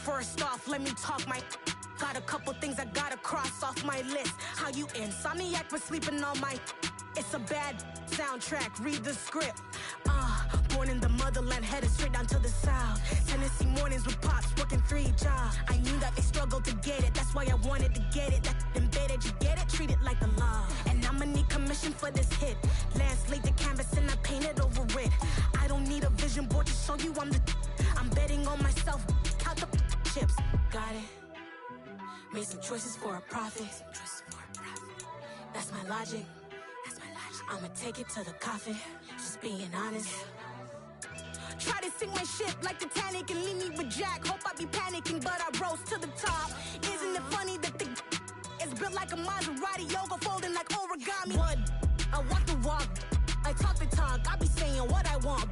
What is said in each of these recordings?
First off, let me talk my... Got a couple things I gotta cross off my list. How you insomniac for sleeping on my... It's a bad soundtrack, read the script. Born in the motherland, headed straight down to the south. Tennessee mornings with pops, working 3 jobs. I knew that they struggled to get it, that's why I wanted to get it. That embedded, you get it, treat it like a law. And I'ma need commission for this hit. Lance laid the canvas and I painted over it. I don't need a vision board to show you I'm betting on myself, count the chips. Got it. Made some choices for a profit. That's my logic. I'ma take it to the coffin, just being honest. Try to sink my ship like Titanic and leave me with Jack. Hope I be panicking, but I rose to the top. Isn't it funny that the is built like a Maserati, yoga folding like origami? What? I walk the walk, I talk the talk, I be saying what I want.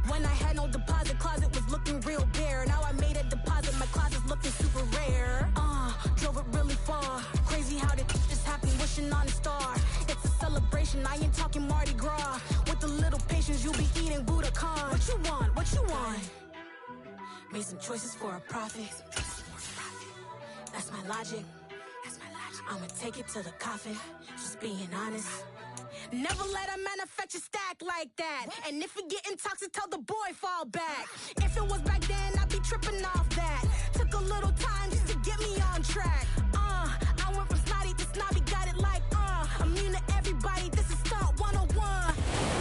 When I had no deposit, closet was looking real bare. Now I made a deposit, my closet's looking super rare. Drove it really far. Crazy how did just happen, wishing on a star. It's a celebration, I ain't talking Mardi Gras. With a little patience, you'll be eating Budokan. What you want? What you want? Made some choices for a profit. That's my logic. I'ma take it to the coffin, just being honest. Never let a manufacture stack like that. And if you getting toxic, tell the boy fall back. If it was back then, I'd be tripping off that. Took a little time just to get me on track. I went from snotty to snobby, got it like, immune to everybody, this is Stunt 101.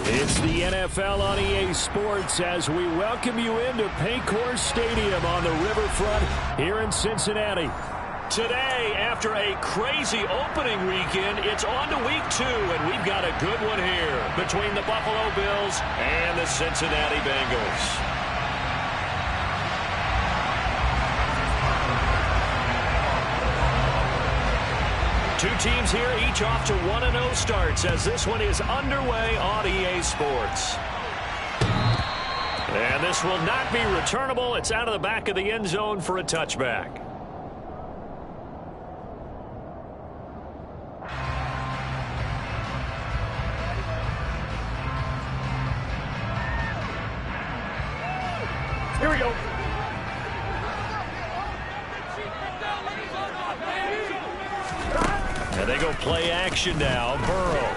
It's the NFL on EA Sports as we welcome you into Paycor Stadium on the riverfront here in Cincinnati. Today, after a crazy opening weekend, it's on to week 2, and we've got a good one here between the Buffalo Bills and the Cincinnati Bengals. Two teams here, each off to 1-0 starts as this one is underway on EA Sports. And this will not be returnable. It's out of the back of the end zone for a touchback. Here we go. And they go play action now. Burrow.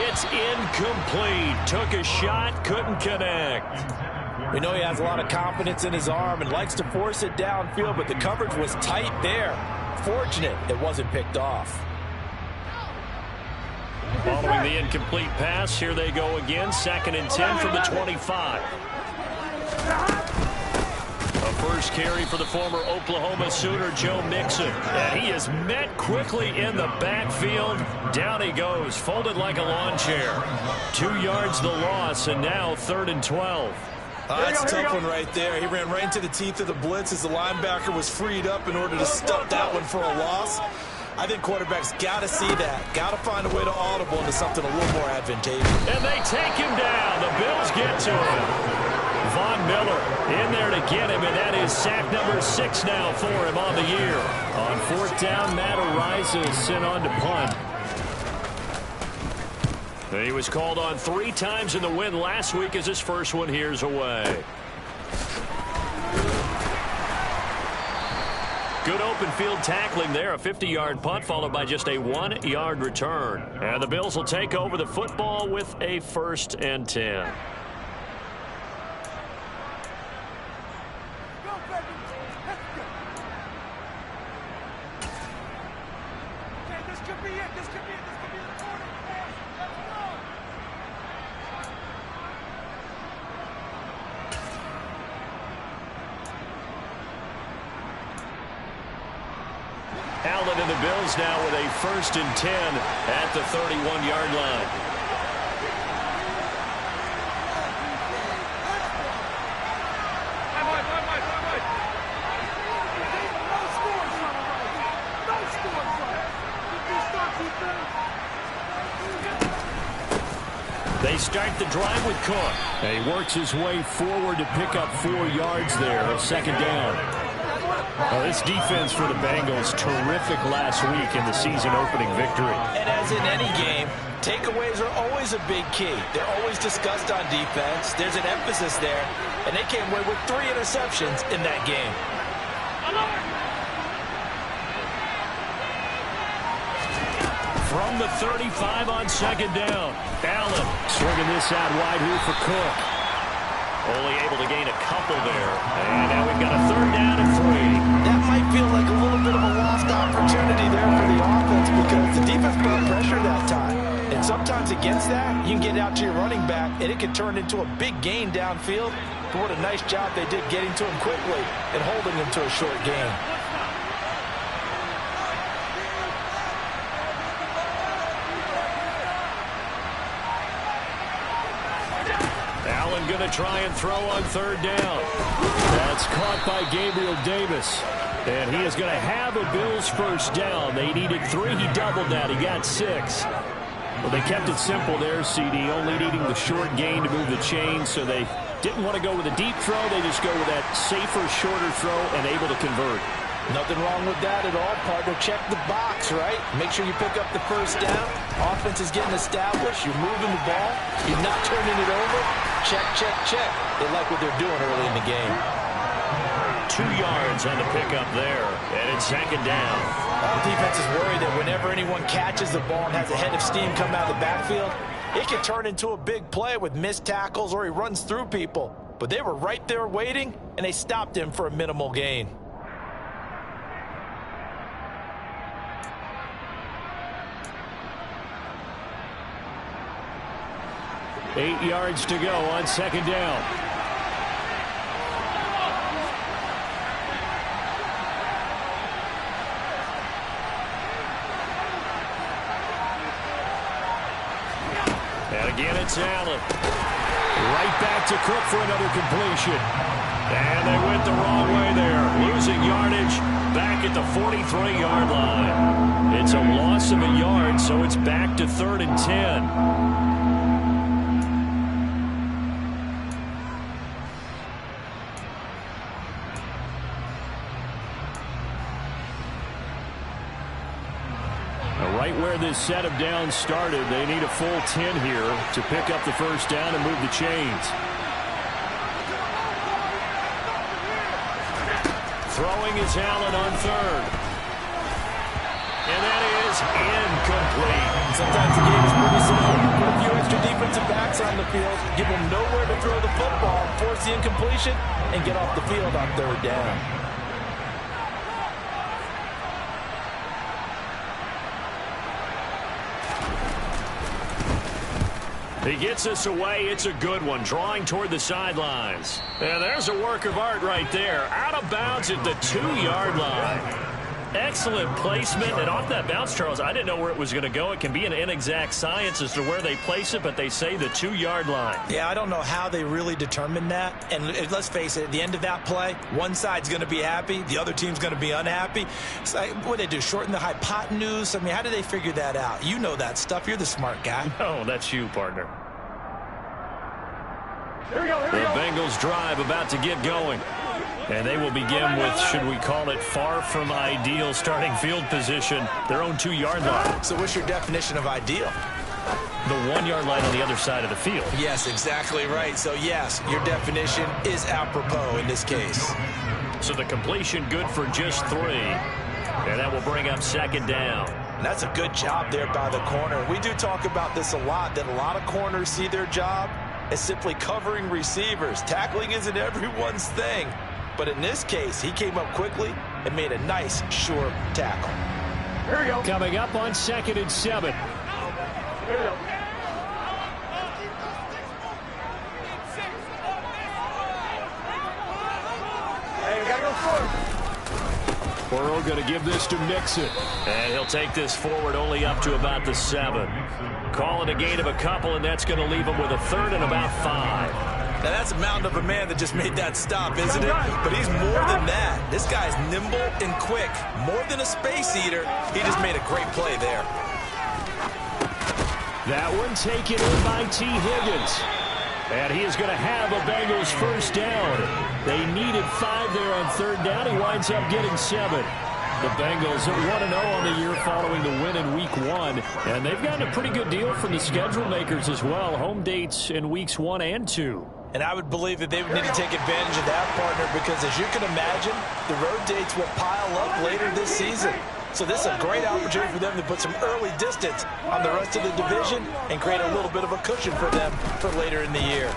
It's incomplete. Took a shot, couldn't connect. We know he has a lot of confidence in his arm and likes to force it downfield, but the coverage was tight there. Fortunate it wasn't picked off. Following the incomplete pass, here they go again. 2nd and 10 from the 25. A first carry for the former Oklahoma Sooner, Joe Mixon. And he is met quickly in the backfield. Down he goes, folded like a lawn chair. 2 yards the loss, and now 3rd and 12. That's a tough one right there. He ran right into the teeth of the blitz as the linebacker was freed up in order to stuff that one for a loss. I think quarterbacks got to see that. Got to find a way to audible into something a little more advantageous. And they take him down. The Bills get to him. Von Miller in there to get him, and that is sack number 6 now for him on the year. On 4th down, Matt Araiza is sent on to punt. He was called on 3 times in the win last week as his first one here's away. Good open field tackling there. A 50-yard punt followed by just a 1-yard return. And the Bills will take over the football with a 1st and 10. Allen and the Bills now with a 1st and 10 at the 31-yard line. They start the drive with Cook. And he works his way forward to pick up 4 yards there, 2nd down. Well, this defense for the Bengals, terrific last week in the season-opening victory. And as in any game, takeaways are always a big key. They're always discussed on defense. There's an emphasis there, and they came away with 3 interceptions in that game. From the 35 on second down, Allen swinging this out wide here for Cook. Only able to gain a couple there. And now we've got a 3rd down and 3. That might feel like a little bit of a lost opportunity there for the offense because the defense brought pressure that time. And sometimes against that, you can get out to your running back, and it can turn into a big gain downfield. But what a nice job they did getting to him quickly and holding him to a short gain. Allen going to try and throw on 3rd down. That's caught by Gabriel Davis. And he is going to have a Bills 1st down. They needed 3. He doubled that. He got 6. Well, they kept it simple there, CD, only needing the short gain to move the chains, so they didn't want to go with a deep throw. They just go with that safer, shorter throw and able to convert. Nothing wrong with that at all, partner. Check the box, right? Make sure you pick up the 1st down. Offense is getting established. You're moving the ball. You're not turning it over. Check, check, check. They like what they're doing early in the game. 2 yards on the pickup there, and it's 2nd down. All defense is worried that whenever anyone catches the ball and has a head of steam come out of the backfield, it can turn into a big play with missed tackles or he runs through people. But they were right there waiting, and they stopped him for a minimal gain. Eight yards to go on 2nd down. And again, it's Allen. Right back to Cook for another completion. And they went the wrong way there. Losing yardage back at the 43-yard line. It's a loss of a yard, so it's back to 3rd and 10. Right where this set of downs started, they need a full 10 here to pick up the 1st down and move the chains. Throwing is Allen on 3rd. And that is incomplete. Sometimes the game is pretty simple. Put a few extra defensive backs on the field, give them nowhere to throw the football, force the incompletion, and get off the field on 3rd down. He gets us away. It's a good one, drawing toward the sidelines. And there's a work of art right there. Out of bounds at the 2-yard line. Excellent placement. And off that bounce, Charles, I didn't know where it was going to go. It can be an inexact science as to where they place it, but they say the 2-yard line. Yeah, I don't know how they really determined that. And let's face it, at the end of that play, one side's going to be happy, the other team's going to be unhappy. It's like, what do they do, shorten the hypotenuse? I mean, how do they figure that out? You know that stuff. You're the smart guy. No, that's you, partner. Here we go. The Bengals drive about to get going. And they will begin with, should we call it, far from ideal starting field position, their own 2-yard line. So what's your definition of ideal? The 1-yard line on the other side of the field. Yes, exactly right. So, yes, your definition is apropos in this case. So the completion good for just 3. And that will bring up 2nd down. And that's a good job there by the corner. We do talk about this a lot, that a lot of corners see their job as simply covering receivers. Tackling isn't everyone's thing. But in this case, he came up quickly and made a nice, sure tackle. Here we go. Coming up on 2nd and 7. Here we go. Hey, we gotta go forward. Burrow going to give this to Mixon. And he'll take this forward only up to about the 7. Call it a gain of a couple, and that's going to leave him with a 3rd and about 5. Now, that's a mountain of a man that just made that stop, isn't it? But he's more than that. This guy's nimble and quick. More than a space eater, he just made a great play there. That one taken in by T. Higgins. And he is going to have a Bengals 1st down. They needed 5 there on third down. He winds up getting 7. The Bengals are 1-0 on the year following the win in Week 1. And they've gotten a pretty good deal from the schedule makers as well. Home dates in Weeks 1 and 2. And I would believe that they would need to take advantage of that, partner, because as you can imagine, the road dates will pile up later this season. So this is a great opportunity for them to put some early distance on the rest of the division and create a little bit of a cushion for them for later in the year.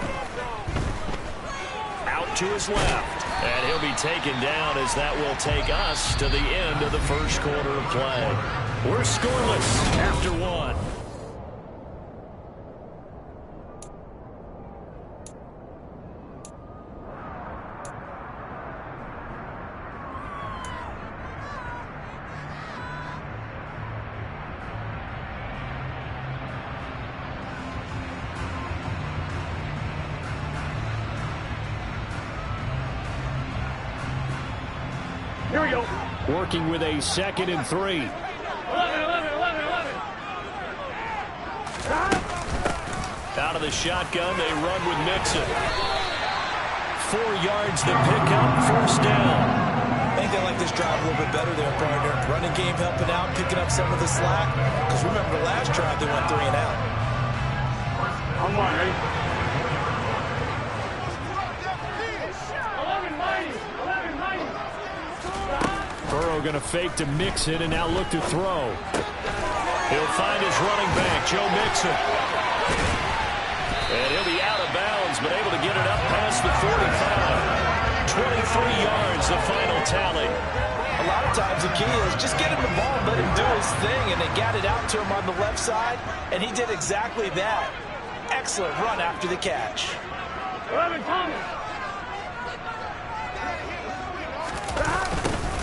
Out to his left. And he'll be taken down as that will take us to the end of the first quarter of play. We're scoreless after 1. Here we go. Working with a 2nd and 3. 11. Out of the shotgun, they run with Mixon. 4 yards to pick up, first down. I think they like this drive a little bit better there, partner. Running game helping out, picking up some of the slack. Because remember the last drive, they went 3 and out. I'm on, ready? Burrow going to fake to Mixon and now look to throw. He'll find his running back, Joe Mixon. And he'll be out of bounds, but able to get it up past the 45. 23 yards, the final tally. A lot of times the key is just get him the ball and let him do his thing, and they got it out to him on the left side, and he did exactly that. Excellent run after the catch. 11, Thomas.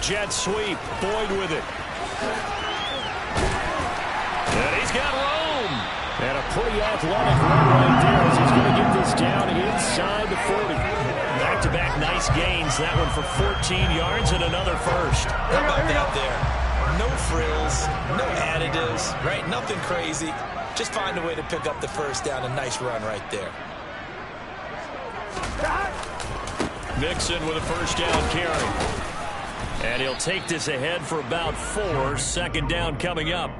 Jet sweep, Boyd with it. And he's got room. And a pretty athletic run right there as he's going to get this down inside the 40. Back-to-back nice gains. That one for 14 yards and another first. How about that there? No frills, no additives, right? Nothing crazy. Just find a way to pick up the first down. A nice run right there. Mixon with a first down carry. And he'll take this ahead for about 4. Second down coming up.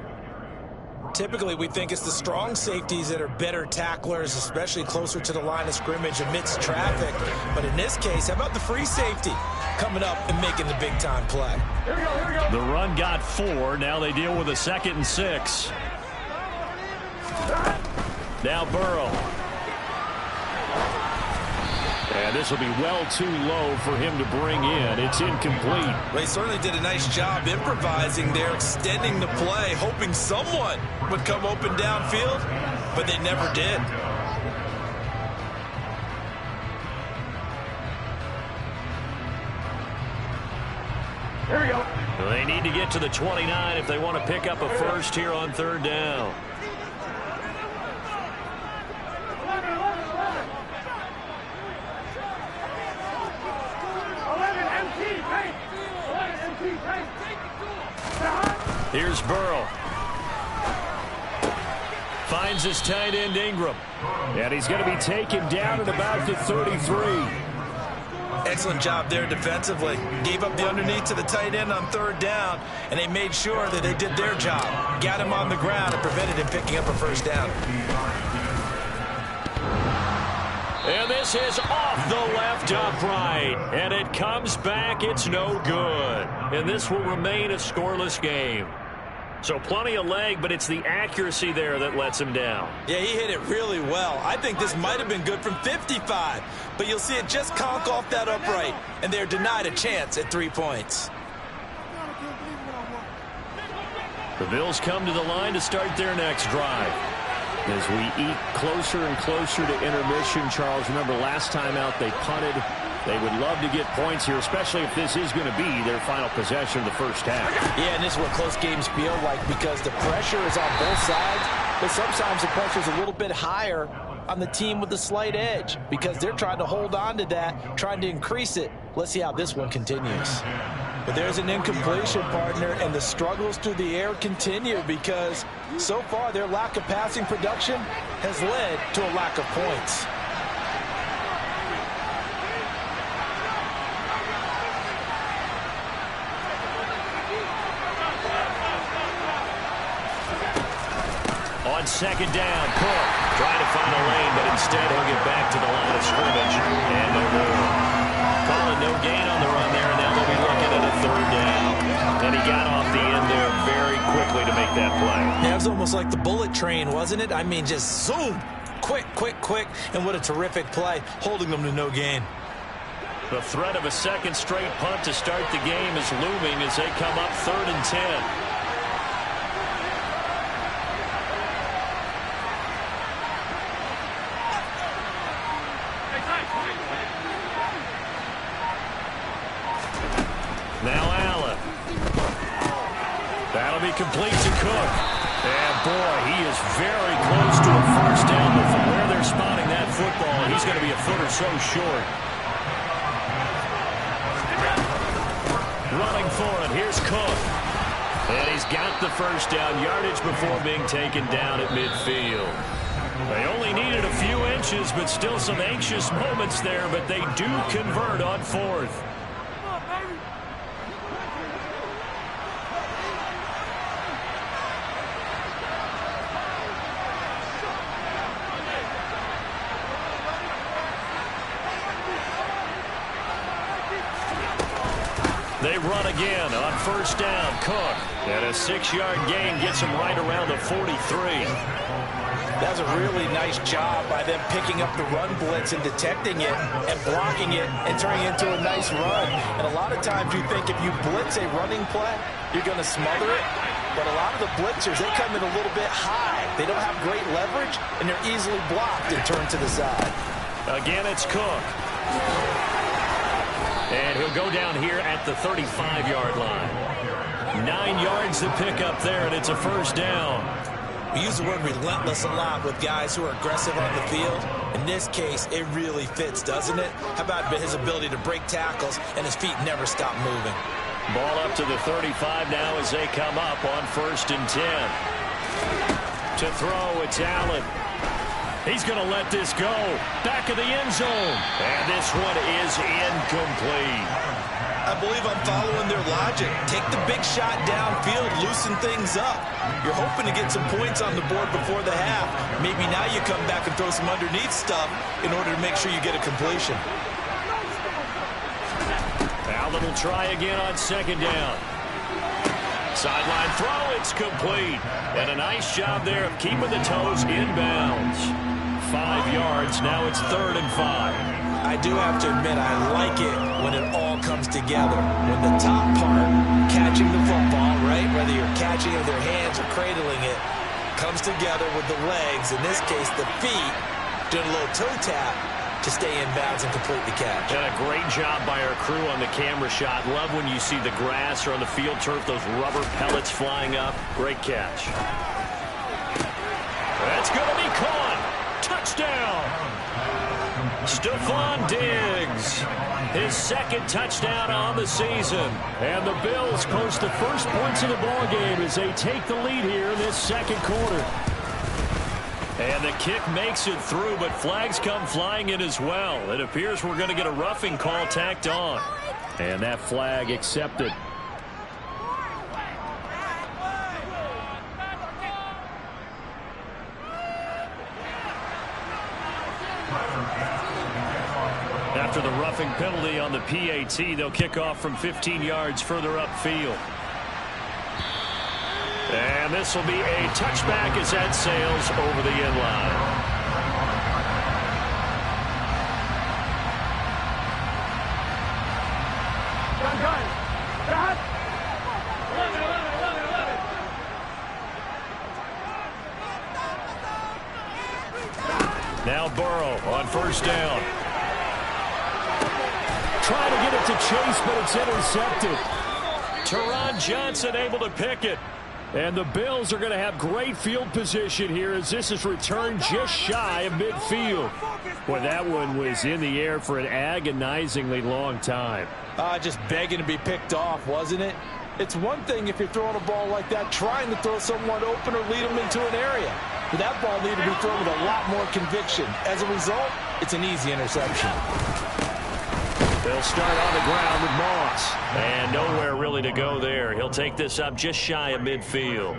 Typically, we think it's the strong safeties that are better tacklers, especially closer to the line of scrimmage amidst traffic. But in this case, how about the free safety coming up and making the big-time play? Here we go. The run got 4. Now they deal with a 2nd and 6. Now Burrow. And this will be well too low for him to bring in. It's incomplete. Well, he certainly did a nice job improvising there, extending the play, hoping someone would come open downfield, but they never did. Here we go. They need to get to the 29 if they want to pick up a first here on third down. 11 MT, tank. 11 MT, tank. Here's Burrow. Finds his tight end Ingram. And he's going to be taken down at about the 33. Excellent job there defensively. Gave up the underneath to the tight end on third down, and they made sure that they did their job. Got him on the ground and prevented him picking up a first down. And this is off the left upright. And it comes back. It's no good. And this will remain a scoreless game. So plenty of leg, but it's the accuracy there that lets him down. Yeah, he hit it really well. I think this might have been good from 55. But you'll see it just conk off that upright. And they're denied a chance at 3 points. The Bills come to the line to start their next drive. As we eat closer and closer to intermission, Charles, remember last time out they punted. They would love to get points here, especially if this is going to be their final possession of the first half. Yeah, and this is what close games feel like because the pressure is on both sides, but sometimes the pressure is a little bit higher on the team with the slight edge because they're trying to hold on to that, trying to increase it. Let's see how this one continues. But there's an incompletion, partner, and the struggles through the air continue because so far their lack of passing production has led to a lack of points. second down. Cook trying to find a lane, but instead he'll get back to the line of scrimmage. And no more. Calling no gain on the run there, and now they'll be looking at a third down. And he got off the end there very quickly to make that play. Yeah, it was almost like the bullet train, wasn't it? I mean, just zoom. Quick, quick, quick. And what a terrific play, holding them to no gain. The threat of a second straight punt to start the game is looming as they come up 3rd and 10. Now Allen. That'll be complete to Cook. And boy, he is very close to a first down, but from where they're spotting that football, he's going to be a foot or so short. Running for it, here's Cook. And he's got the first down yardage before being taken down at midfield. They only needed a few inches, but still some anxious moments there, but they do convert on 4th. They run again on first down. Cook. And a 6-yard gain gets him right around the 43. That's a really nice job by them picking up the run blitz and detecting it and blocking it and turning it into a nice run. And a lot of times you think if you blitz a running play, you're going to smother it. But a lot of the blitzers, they come in a little bit high. They don't have great leverage, and they're easily blocked and turned to the side. Again, it's Cook. And he'll go down here at the 35-yard line. 9 yards to pick up there, and it's a first down. We use the word relentless a lot with guys who are aggressive on the field. In this case, it really fits, doesn't it? How about his ability to break tackles and his feet never stop moving? Ball up to the 35 now as they come up on 1st and 10. To throw, it's Allen. He's going to let this go. Back of the end zone. And this one is incomplete. I believe I'm following their logic. Take the big shot downfield, loosen things up. You're hoping to get some points on the board before the half. Maybe now you come back and throw some underneath stuff in order to make sure you get a completion. Allen will try again on 2nd down. Sideline throw, it's complete. And a nice job there of keeping the toes inbounds. 5 yards, now it's 3rd and 5. I do have to admit, I like it when it all comes together. When the top part, catching the football, right, whether you're catching it with their hands or cradling it, comes together with the legs, in this case the feet, doing a little toe tap to stay in bounds and complete the catch. And a great job by our crew on the camera shot. Love when you see the grass or on the field turf, those rubber pellets flying up. Great catch. That's going to be caught. Touchdown. Stephon Diggs. His 2nd touchdown on the season. And the Bills post the first points of the ballgame as they take the lead here in this 2nd quarter. And the kick makes it through, but flags come flying in as well. It appears we're going to get a roughing call tacked on. And that flag accepted. After the roughing penalty on the PAT, they'll kick off from 15 yards further upfield. And this will be a touchback as that sails over the end line. Now Burrow on first down. Trying to get it to Chase, but it's intercepted. Teron Johnson able to pick it. And the Bills are going to have great field position here as this is returned just shy of midfield. Boy, that one was in the air for an agonizingly long time. Just begging to be picked off, wasn't it? It's one thing if you're throwing a ball like that, trying to throw someone open or lead them into an area. But that ball needed to be thrown with a lot more conviction. As a result, it's an easy interception. They'll start on the ground with Moss. And nowhere really to go there. He'll take this up just shy of midfield.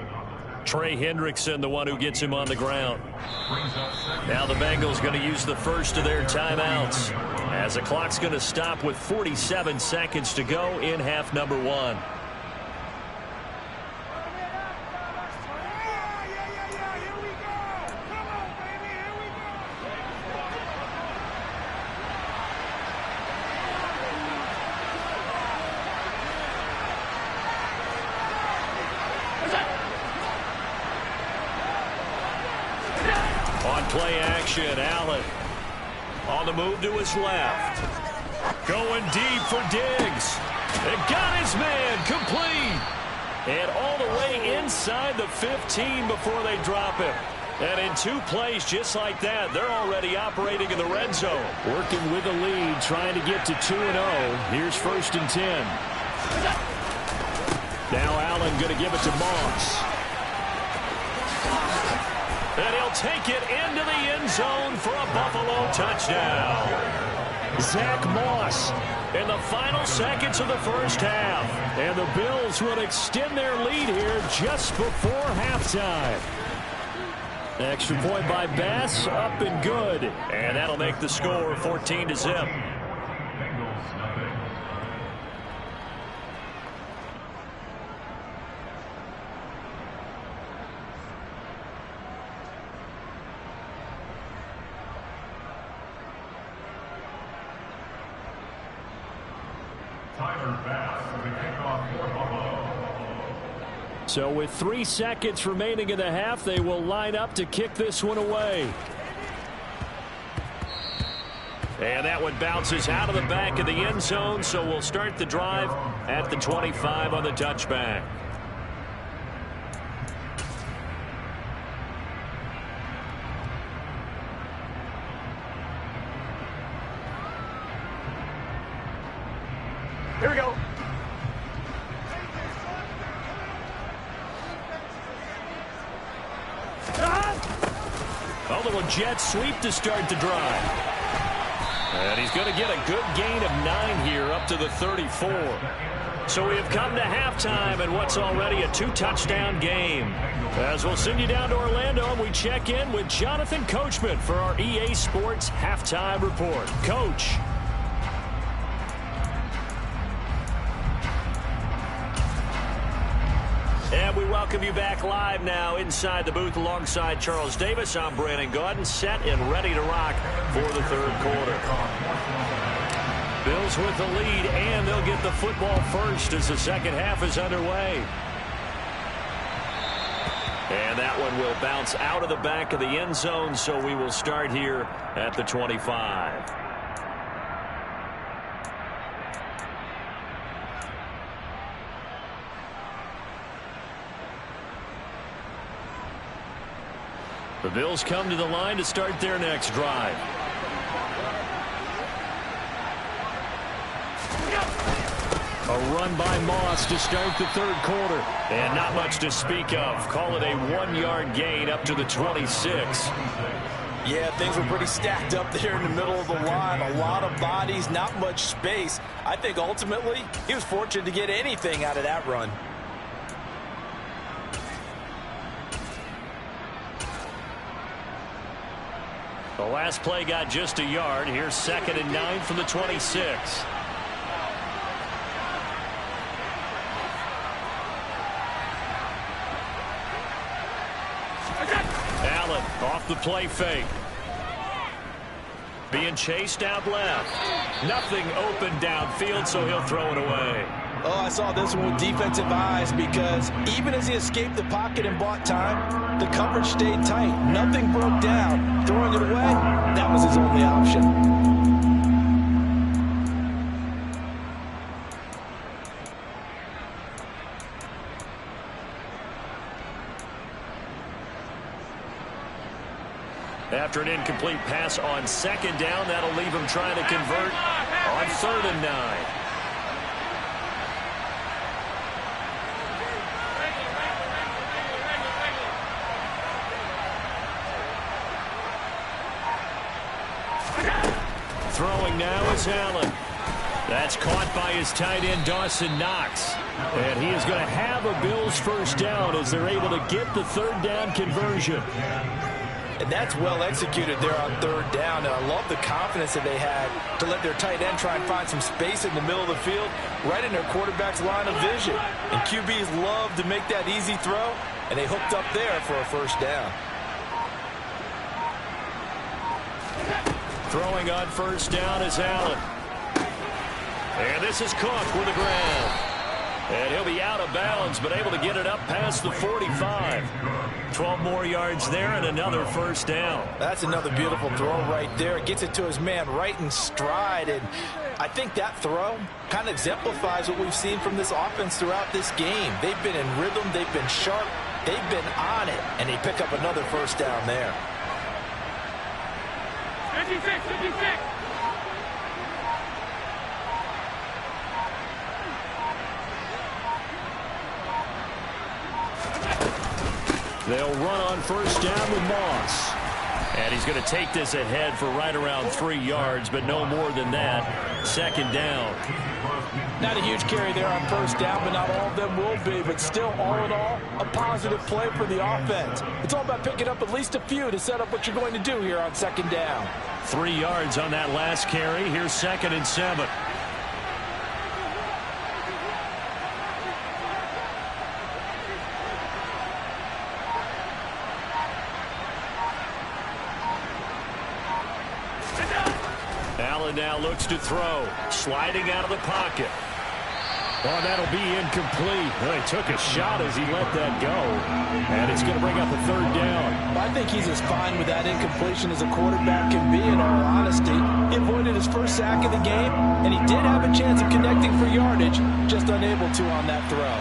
Trey Hendrickson, the one who gets him on the ground. Now the Bengals going to use the first of their timeouts, as the clock's going to stop with 47 seconds to go in half number 1. Play action, Allen on the move to his left. Going deep for Diggs. It got his man complete. And all the way inside the 15 before they drop him. And in 2 plays just like that, they're already operating in the red zone. Working with a lead, trying to get to 2-0. Here's 1st and 10. Now Allen going to give it to Moss. And he'll take it into the end zone for a Buffalo touchdown. Zach Moss in the final seconds of the first half. And the Bills will extend their lead here just before halftime. Extra point by Bass, up and good. And that'll make the score 14-0. So with 3 seconds remaining in the half, they will line up to kick this one away. And that one bounces out of the back of the end zone, so we'll start the drive at the 25 on the touchback. Here we go. A little jet sweep to start the drive. And he's going to get a good gain of 9 here up to the 34. So we have come to halftime and what's already a 2-touchdown game. As we'll send you down to Orlando, and we check in with Jonathan Coachman for our EA Sports Halftime Report. Coach. And we welcome you back live now inside the booth alongside Charles Davis. I'm Brandon Gaudin, set and ready to rock for the 3rd quarter. Bills with the lead, and they'll get the football first as the second half is underway. And that one will bounce out of the back of the end zone, so we will start here at the 25. The Bills come to the line to start their next drive. A run by Moss to start the 3rd quarter. And not much to speak of. Call it a 1-yard gain up to the 26. Yeah, things were pretty stacked up there in the middle of the line. A lot of bodies, not much space. I think ultimately he was fortunate to get anything out of that run. The last play got just a yard. Here's 2nd and 9 from the 26. Allen off the play fake. Being chased out left. Nothing open downfield, so he'll throw it away. Oh, I saw this one with defensive eyes, because even as he escaped the pocket and bought time, the coverage stayed tight. Nothing broke down. Throwing it away, that was his only option. After an incomplete pass on 2nd down, that'll leave him trying to convert on 3rd and 9. Throwing now is Allen. That's caught by his tight end, Dawson Knox. And he is going to have a Bills first down as they're able to get the third down conversion. And that's well executed there on third down. And I love the confidence that they had to let their tight end try and find some space in the middle of the field, right in their quarterback's line of vision. And QBs love to make that easy throw, and they hooked up there for a first down. Throwing on first down is Allen. And this is Cook with the grab. And he'll be out of bounds, but able to get it up past the 45. 12 more yards there and another first down. That's another beautiful throw right there. It gets it to his man right in stride. And I think that throw kind of exemplifies what we've seen from this offense throughout this game. They've been in rhythm. They've been sharp. They've been on it. And they pick up another first down there. 56, 56. They'll run on first down with Moss. And he's going to take this ahead for right around 3 yards, but no more than that. Second down. Not a huge carry there on first down, but not all of them will be. But still, all in all, a positive play for the offense. It's all about picking up at least a few to set up what you're going to do here on second down. 3 yards on that last carry. Here's 2nd and 7. Allen now looks to throw. Sliding out of the pocket. Oh, that'll be incomplete. Well, he took a shot as he let that go. And it's going to bring up a third down. I think he's as fine with that incompletion as a quarterback can be, in all honesty. He avoided his first sack of the game, and he did have a chance of connecting for yardage, just unable to on that throw.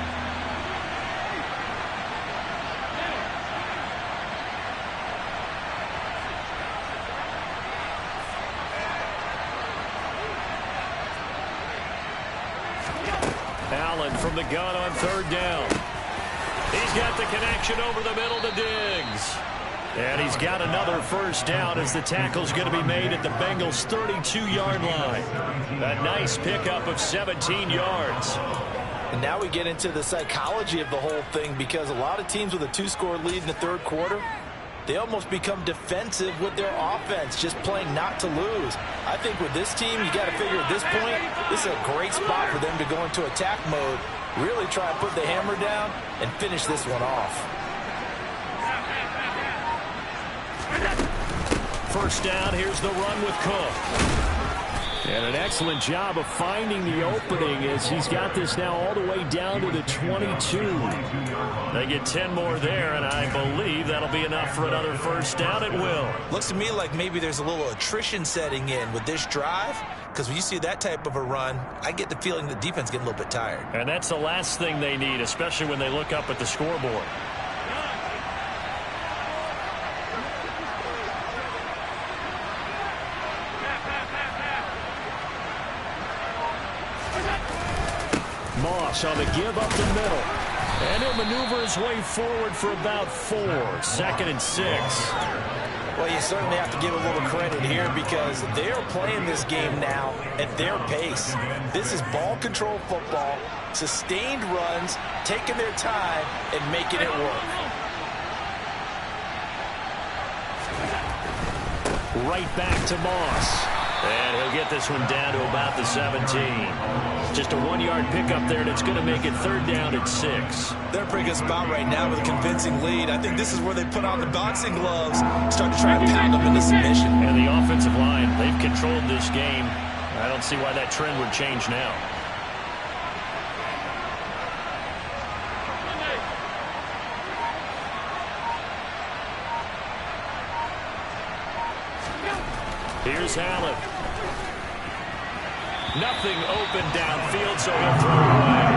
Allen from the gun on third down. He's got the connection over the middle to Diggs. And he's got another first down as the tackle's going to be made at the Bengals' 32-yard line. A nice pickup of 17 yards. And now we get into the psychology of the whole thing, because a lot of teams with a 2-score lead in the third quarter, they almost become defensive with their offense, just playing not to lose. I think with this team, you got to figure at this point, this is a great spot for them to go into attack mode, really try and put the hammer down and finish this one off. First down, here's the run with Cook. And an excellent job of finding the opening as he's got this now all the way down to the 22. They get 10 more there, and I believe that'll be enough for another first down. It will. Looks to me like maybe there's a little attrition setting in with this drive, because when you see that type of a run, I get the feeling the defense getting a little bit tired. And that's the last thing they need, especially when they look up at the scoreboard. Moss on the give up the middle. And he'll maneuver his way forward for about 4. 2nd and 6. Well, you certainly have to give a little credit here, because they're playing this game now at their pace. This is ball control football, sustained runs, taking their time and making it work. Right back to Moss. And he'll get this one down to about the 17. Just a 1-yard pickup there, and it's going to make it third down at 6. They're in a pretty good spot right now with a convincing lead. I think this is where they put on the boxing gloves, start to try and pound them into submission. And the offensive line, they've controlled this game. I don't see why that trend would change now. Here's Allen. Nothing open downfield, so he'll throw it away.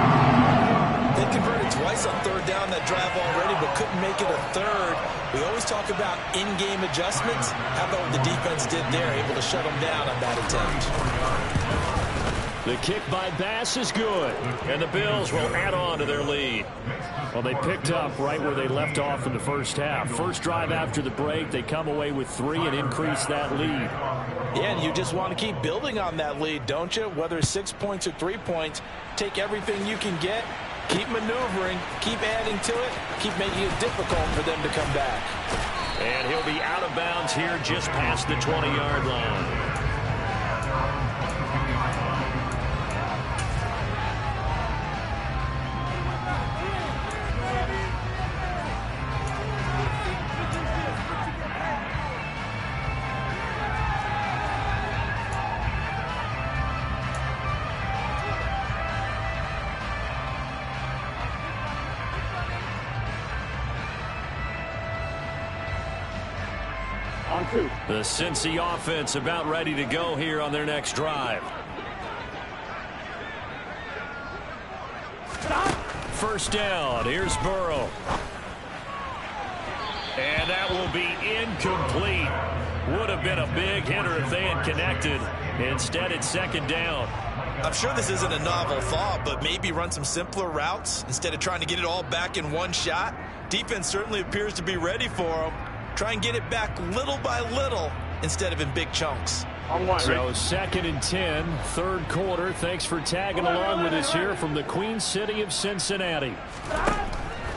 They converted twice on third down that drive already, but couldn't make it a third. We always talk about in-game adjustments. How about what the defense did there, able to shut them down on that attempt? The kick by Bass is good, and the Bills will add on to their lead. Well, they picked up right where they left off in the first half. First drive after the break, they come away with 3 and increase that lead. Yeah, and you just want to keep building on that lead, don't you? Whether it's 6 points or 3 points, take everything you can get, keep maneuvering, keep adding to it, keep making it difficult for them to come back. And he'll be out of bounds here just past the 20-yard line. The Cincy offense about ready to go here on their next drive. First down. Here's Burrow. And that will be incomplete. Would have been a big hitter if they had connected. Instead, it's second down. I'm sure this isn't a novel thought, but maybe run some simpler routes instead of trying to get it all back in one shot. Defense certainly appears to be ready for them. Try and get it back little by little instead of in big chunks. So second and 10, third quarter. Thanks for tagging along with us here from the Queen City of Cincinnati.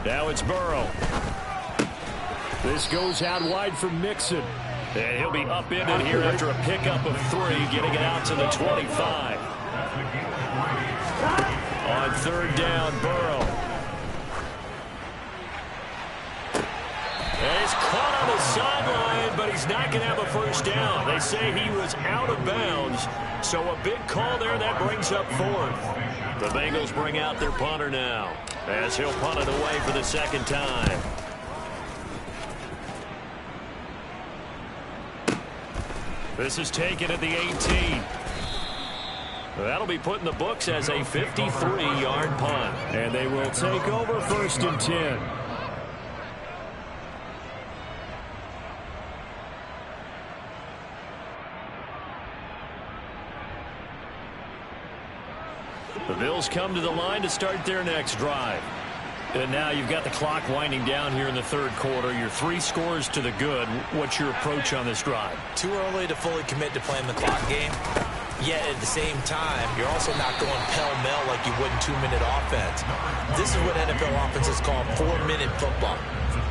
Now it's Burrow. This goes out wide for Mixon. And he'll be upended here after a pickup of 3, getting it out to the 25. On third down, Burrow. And he's caught on the sideline, but he's not going to have a first down. They say he was out of bounds, so a big call there that brings up 4th. The Bengals bring out their punter now, as he'll punt it away for the second time. This is taken at the 18. That'll be put in the books as a 53-yard punt. And they will take over first and 10. The Bills come to the line to start their next drive. And now you've got the clock winding down here in the third quarter. You're 3 scores to the good. What's your approach on this drive? Too early to fully commit to playing the clock game. Yet at the same time, you're also not going pell-mell like you would in 2-minute offense. This is what NFL offenses call 4-minute football.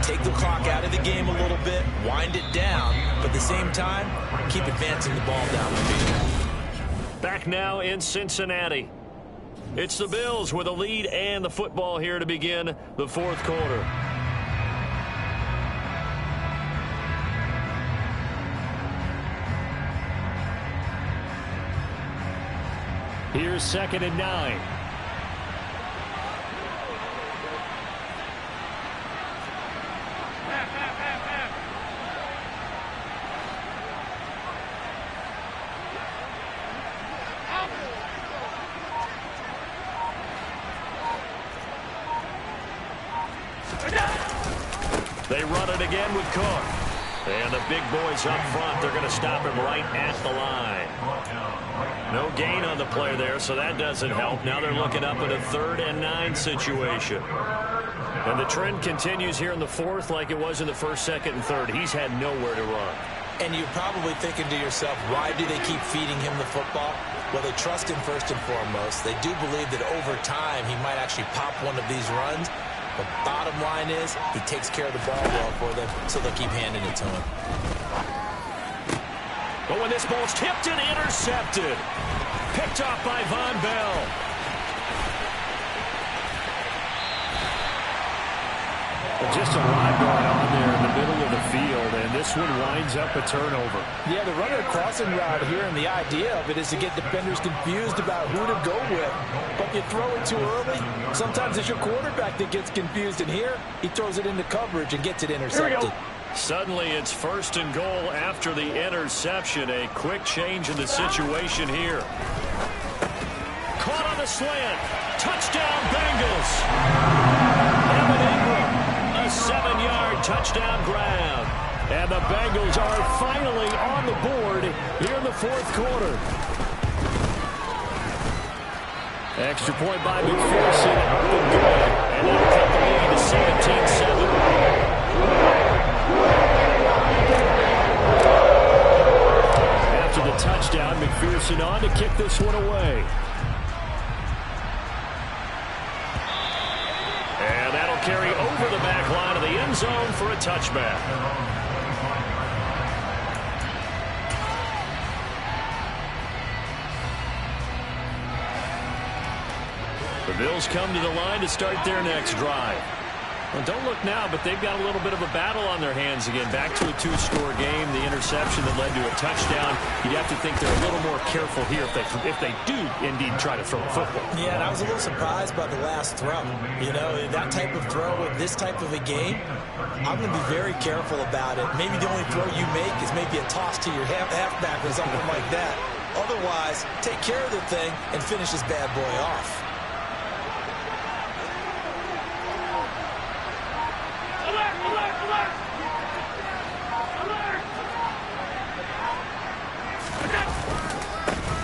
Take the clock out of the game a little bit, wind it down, but at the same time, keep advancing the ball down the field. Back now in Cincinnati. It's the Bills with a lead and the football here to begin the fourth quarter. Here's second and 9. They run it again with Cook. And the big boys up front, they're going to stop him right at the line. No gain on the play there, so that doesn't help. Now they're looking up at a 3rd and 9 situation. And the trend continues here in the fourth like it was in the first, second, and third. He's had nowhere to run. And you're probably thinking to yourself, why do they keep feeding him the football? Well, they trust him first and foremost. They do believe that over time he might actually pop one of these runs. But bottom line is, he takes care of the ball well for them, so they'll keep handing it to him. But when this ball's tipped and intercepted, picked off by Von Bell. Just a lot going on there in the middle of the field, and this one winds up a turnover. Yeah, the runner crossing route here, and the idea of it is to get defenders confused about who to go with. But if you throw it too early, sometimes it's your quarterback that gets confused, and here he throws it into coverage and gets it intercepted. Suddenly it's first and goal after the interception. A quick change in the situation here. Caught on the slant. Touchdown, Bengals. Evan Ingram, a 7-yard touchdown grab. And the Bengals are finally on the board here in the fourth quarter. Extra point by McPherson. Up and good. And that'll cut the lead to 17-7. After the touchdown, McPherson on to kick this one away. And that'll carry over the back line of the end zone for a touchback. The Bills come to the line to start their next drive. Well, don't look now, but they've got a little bit of a battle on their hands again. Back to a two-score game. The interception that led to a touchdown. You'd have to think they're a little more careful here if they do indeed try to throw a football. Yeah, and I was a little surprised by the last throw. You know, that type of throw in this type of a game, I'm going to be very careful about it. Maybe the only throw you make is maybe a toss to your halfback or something like that. Otherwise, take care of the thing and finish this bad boy off.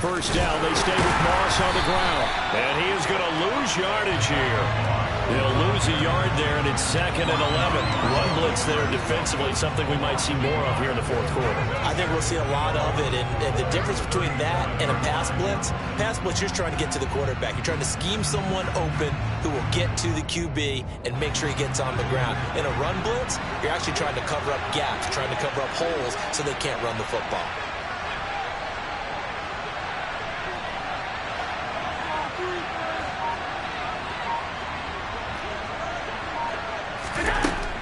First down, they stay with Moss on the ground. And he is going to lose yardage here. He'll lose a yard there, and it's 2nd and 11. Run blitz there defensively, something we might see more of here in the fourth quarter. I think we'll see a lot of it, and the difference between that and a pass blitz, you're just trying to get to the quarterback. You're trying to scheme someone open who will get to the QB and make sure he gets on the ground. In a run blitz, you're actually trying to cover up gaps, trying to cover up holes so they can't run the football.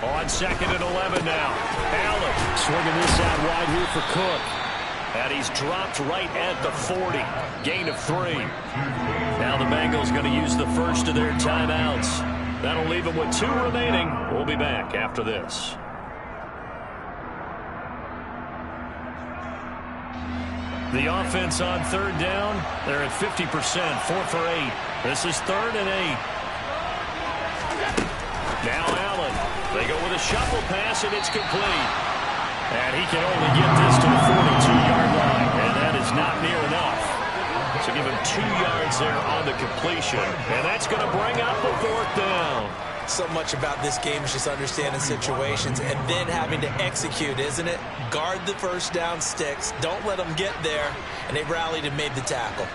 On 2nd and 11 now. Allen swinging this out wide here for Cook. And he's dropped right at the 40. Gain of 3. Now the Bengals going to use the first of their timeouts. That'll leave them with 2 remaining. We'll be back after this. The offense on 3rd down. They're at 50%, 4 for 8. This is 3rd and 8. Now Allen. They go with a shuffle pass, and it's complete. And he can only get this to the 42-yard line, and that is not near enough. So give him 2 yards there on the completion, and that's going to bring up the 4th down. So much about this game is just understanding situations and then having to execute, isn't it? Guard the first down sticks. Don't let them get there, and they rallied and made the tackle.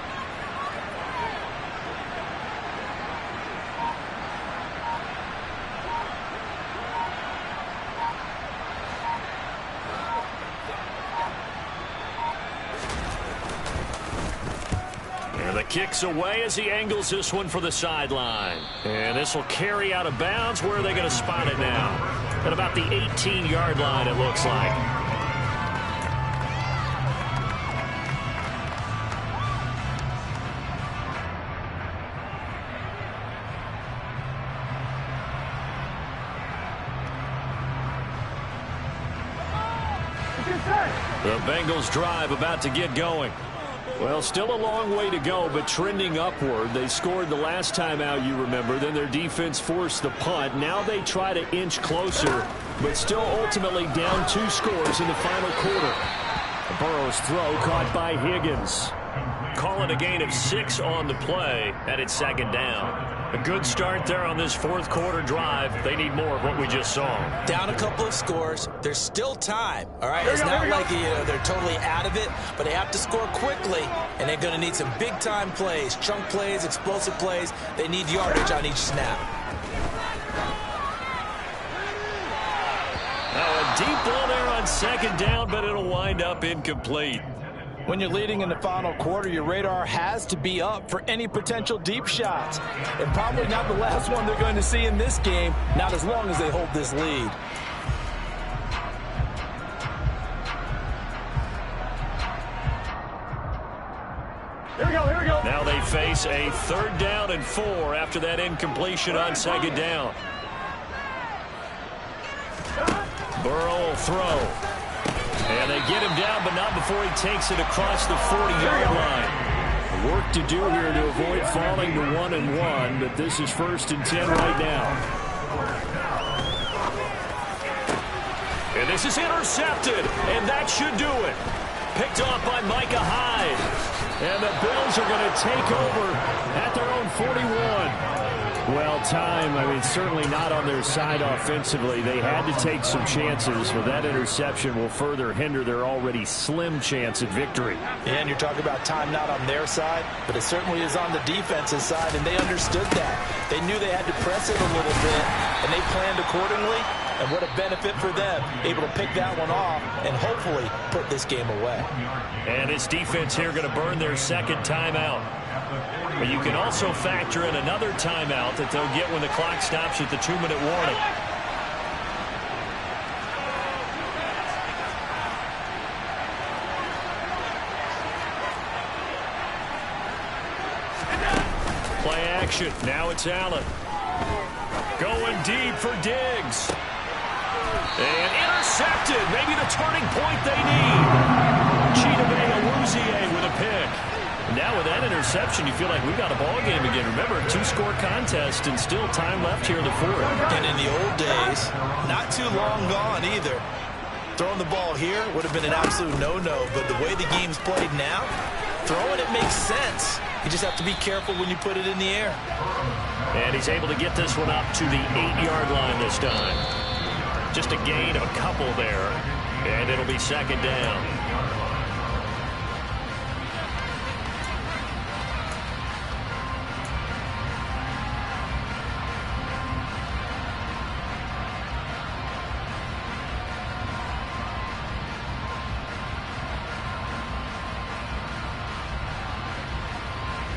Kicks away as he angles this one for the sideline. And this will carry out of bounds. Where are they going to spot it now? At about the 18-yard line, it looks like. The Bengals drive about to get going. Well, still a long way to go, but trending upward. They scored the last time out, you remember. Then their defense forced the punt. Now they try to inch closer, but still ultimately down 2 scores in the final quarter. Burrow's throw caught by Higgins. Call it a gain of 6 on the play, and it's 2nd down. A good start there on this 4th quarter drive. They need more of what we just saw. Down a couple of scores. There's still time. All right, it's not like they're totally out of it, but they have to score quickly, and they're going to need some big-time plays, chunk plays, explosive plays. They need yardage on each snap. A deep ball there on 2nd down, but it'll wind up incomplete. When you're leading in the final quarter, your radar has to be up for any potential deep shots. And probably not the last one they're going to see in this game, not as long as they hold this lead. Here we go. Now they face a 3rd down and 4 after that incompletion on 2nd down. Burrow will throw. And they get him down, but not before he takes it across the 40-yard line. Work to do here to avoid falling to 1-1, but this is 1st and 10 right now. And this is intercepted, and that should do it. Picked off by Micah Hyde. And the Bills are going to take over at their own 41. Well, certainly not on their side offensively. They had to take some chances, but that interception will further hinder their already slim chance at victory. And you're talking about time not on their side, but it certainly is on the defensive side, and they understood that. They knew they had to press it a little bit, and they planned accordingly. And what a benefit for them, able to pick that one off and hopefully put this game away. And this defense here going to burn their second timeout. But you can also factor in another timeout that they'll get when the clock stops at the 2-minute warning. Play action. Now it's Allen. Going deep for Diggs. And intercepted. Maybe the turning point they need. Chidobe with a pick. Now with that interception, you feel like we've got a ball game again. Remember, a 2-score contest and still time left here in the fourth. And in the old days, not too long gone either. Throwing the ball here would have been an absolute no-no, but the way the game's played now, throwing it makes sense. You just have to be careful when you put it in the air. And he's able to get this one up to the 8-yard line this time. Just a gain of a couple there, and it'll be second down.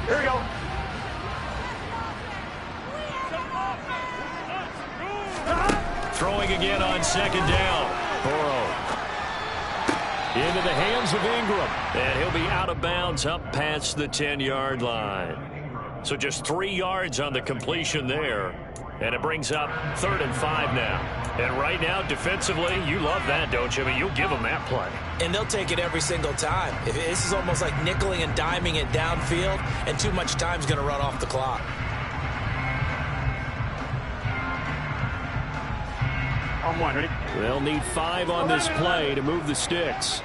Here we go. Throwing again on second down. Burrow. Into the hands of Ingram. And he'll be out of bounds up past the 10-yard line. So just 3 yards on the completion there. And it brings up 3rd and 5 now. And right now, defensively, you love that, don't you? I mean, you'll give them that play. And they'll take it every single time. This is almost like nickeling and diming it downfield, and too much time's going to run off the clock. On one, ready? They'll need 5 on this play to move the sticks.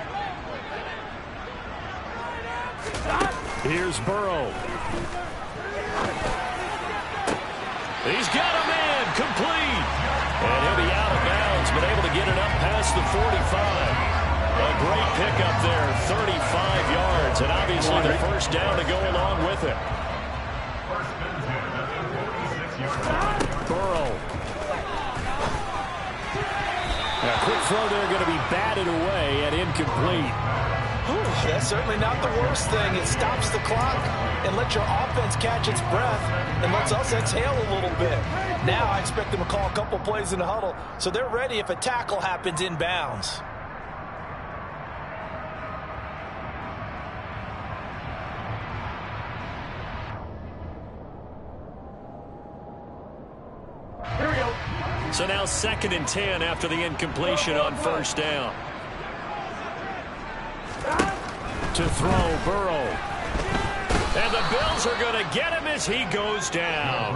Here's Burrow. He's got a man complete. And he'll be out of bounds, but able to get it up past the 45. A great pickup there, 35 yards, and obviously the first down to go along with it. Burrow. A quick throw there going to be batted away and incomplete. That's certainly not the worst thing. It stops the clock and lets your offense catch its breath and lets us exhale a little bit. Now I expect them to call a couple plays in the huddle so they're ready if a tackle happens in bounds. Here we go. So now 2nd and 10 after the incompletion on first down. To throw, Burrow. And the Bills are going to get him as he goes down.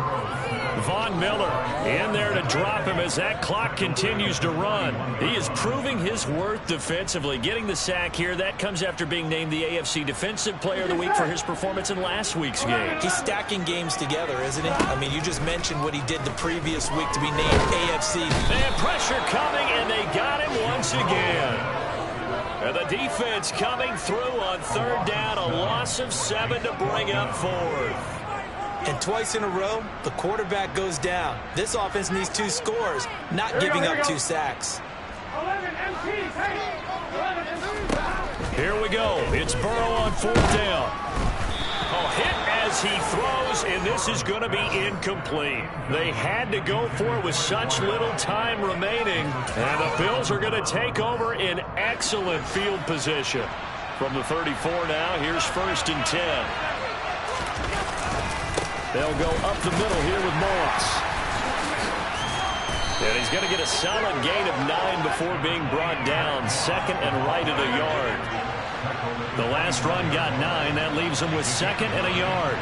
Von Miller in there to drop him as that clock continues to run. He is proving his worth defensively. Getting the sack here, that comes after being named the AFC Defensive Player of the Week for his performance in last week's game. He's stacking games together, isn't he? I mean, you just mentioned what he did the previous week to be named AFC. And pressure coming, and they got him once again. And the defense coming through on 3rd down, a loss of 7 to bring up 4th. And twice in a row, the quarterback goes down. This offense needs 2 scores, not giving up 2 sacks. 11 MCs, hey! 11 MCs. Here we go. It's Burrow on 4th down. A hit as he throws, and this is going to be incomplete. They had to go for it with such little time remaining, and the Bills are going to take over in excellent field position. From the 34 now, here's 1st and 10. They'll go up the middle here with Moss. And he's going to get a solid gain of 9 before being brought down. 2nd and right at a yard. The last run got 9. That leaves him with 2nd and a yard.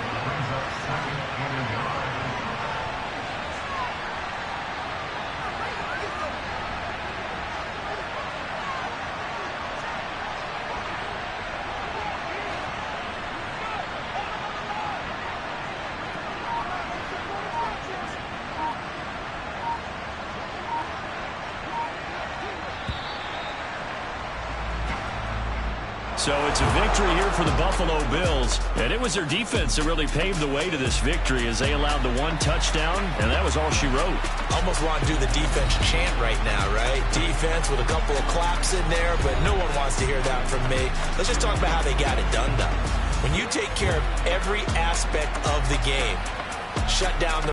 So it's a victory here for the Buffalo Bills. And it was their defense that really paved the way to this victory as they allowed the one touchdown, and that was all she wrote. Almost want to do the defense chant right now, right? Defense with a couple of claps in there, but no one wants to hear that from me. Let's just talk about how they got it done, though. When you take care of every aspect of the game, shut down the